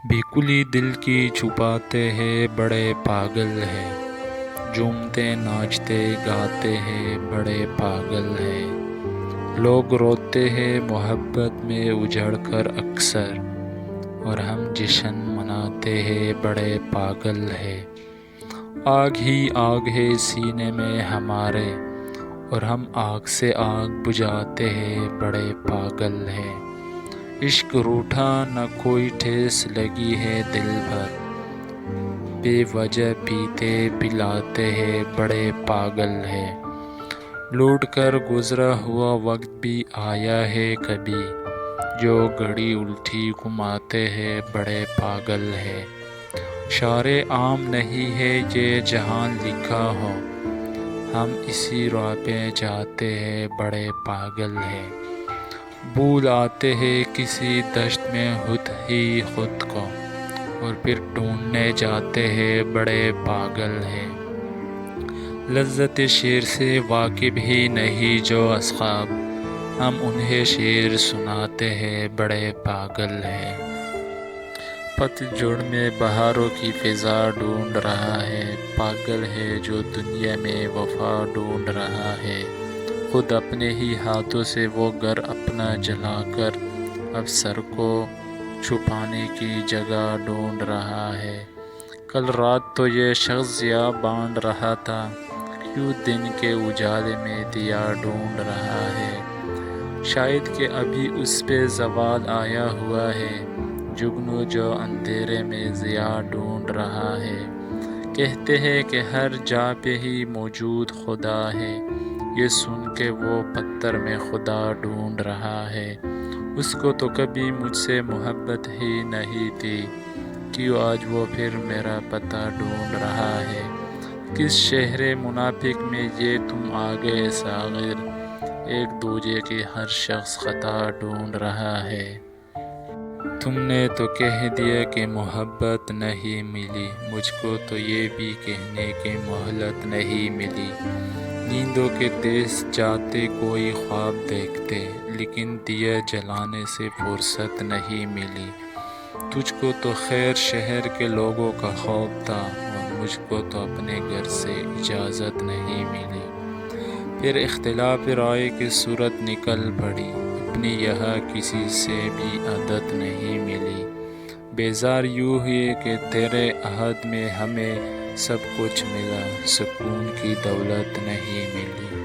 بھیکلی دل کی چھپاتے ہیں بڑے پاگل ہے، جھومتے ناچتے گاتے ہیں بڑے پاگل ہے۔ لوگ روتے ہیں محبت میں اجڑ کر اکثر، اور ہم جشن مناتے ہیں بڑے پاگل ہے۔ آگ ہی آگ ہے سینے میں ہمارے، اور ہم آگ سے آگ بجھاتے ہیں بڑے پاگل ہے۔ عشق روٹھا نہ کوئی ٹھیس لگی ہے دل بھر، بے وجہ پیتے پلاتے ہیں بڑے پاگل ہے۔ لوٹ کر گزرا ہوا وقت بھی آیا ہے کبھی، جو گھڑی الٹی گھماتے ہیں بڑے پاگل ہے۔ شعر عام نہیں ہے یہ جہاں لکھا ہو، ہم اسی راہ پہ جاتے ہیں بڑے پاگل ہے۔ بھول آتے ہیں کسی دشت میں خود کو، اور پھر ڈھونڈنے جاتے ہیں بڑے پاگل ہے۔ لذت شعر سے واقف ہی نہیں جو اصحاب، ہم انہیں شعر سناتے ہیں بڑے پاگل ہے۔ پت جھڑ میں بہاروں کی فضا ڈھونڈ رہا ہے، پاگل ہے جو دنیا میں وفا ڈھونڈ رہا ہے۔ خود اپنے ہی ہاتھوں سے وہ گھر اپنا جلا کر، اب سر کو چھپانے کی جگہ ڈھونڈ رہا ہے۔ کل رات تو یہ شخص ضیا بانٹ رہا تھا، کیوں دن کے اجالے میں دیا ڈھونڈ رہا ہے۔ شاید کہ ابھی اس پہ زوال آیا ہوا ہے، جگنو جو اندھیرے میں ضیا ڈھونڈ رہا ہے۔ کہتے ہیں کہ ہر جا پہ ہی موجود خدا ہے، یہ سن کے وہ پتھر میں خدا ڈھونڈ رہا ہے۔ اس کو تو کبھی مجھ سے محبت ہی نہیں تھی، کیوں آج وہ پھر میرا پتہ ڈھونڈ رہا ہے۔ کس شہر منافق میں یہ تم آ گئے ساغر، ایک دوجے کی ہر شخص خطا ڈھونڈ رہا ہے۔ تم نے تو کہہ دیا کہ محبت نہیں ملی، مجھ کو تو یہ بھی کہنے کی مہلت نہیں ملی۔ نیندوں کے دیس جاتے کوئی خواب دیکھتے، لیکن دیا جلانے سے فرصت نہیں ملی۔ تجھ کو تو خیر شہر کے لوگوں کا خوف تھا، اور مجھ کو تو اپنے گھر سے اجازت نہیں ملی۔ پھر اختلاف رائے کی صورت نکل پڑی، اپنی یہاں کسی سے بھی عدد نہیں ملی۔ بیزار یوں ہوئے کہ تیرے عہد میں ہمیں سب کچھ ملا، سکون کی دولت نہیں ملی۔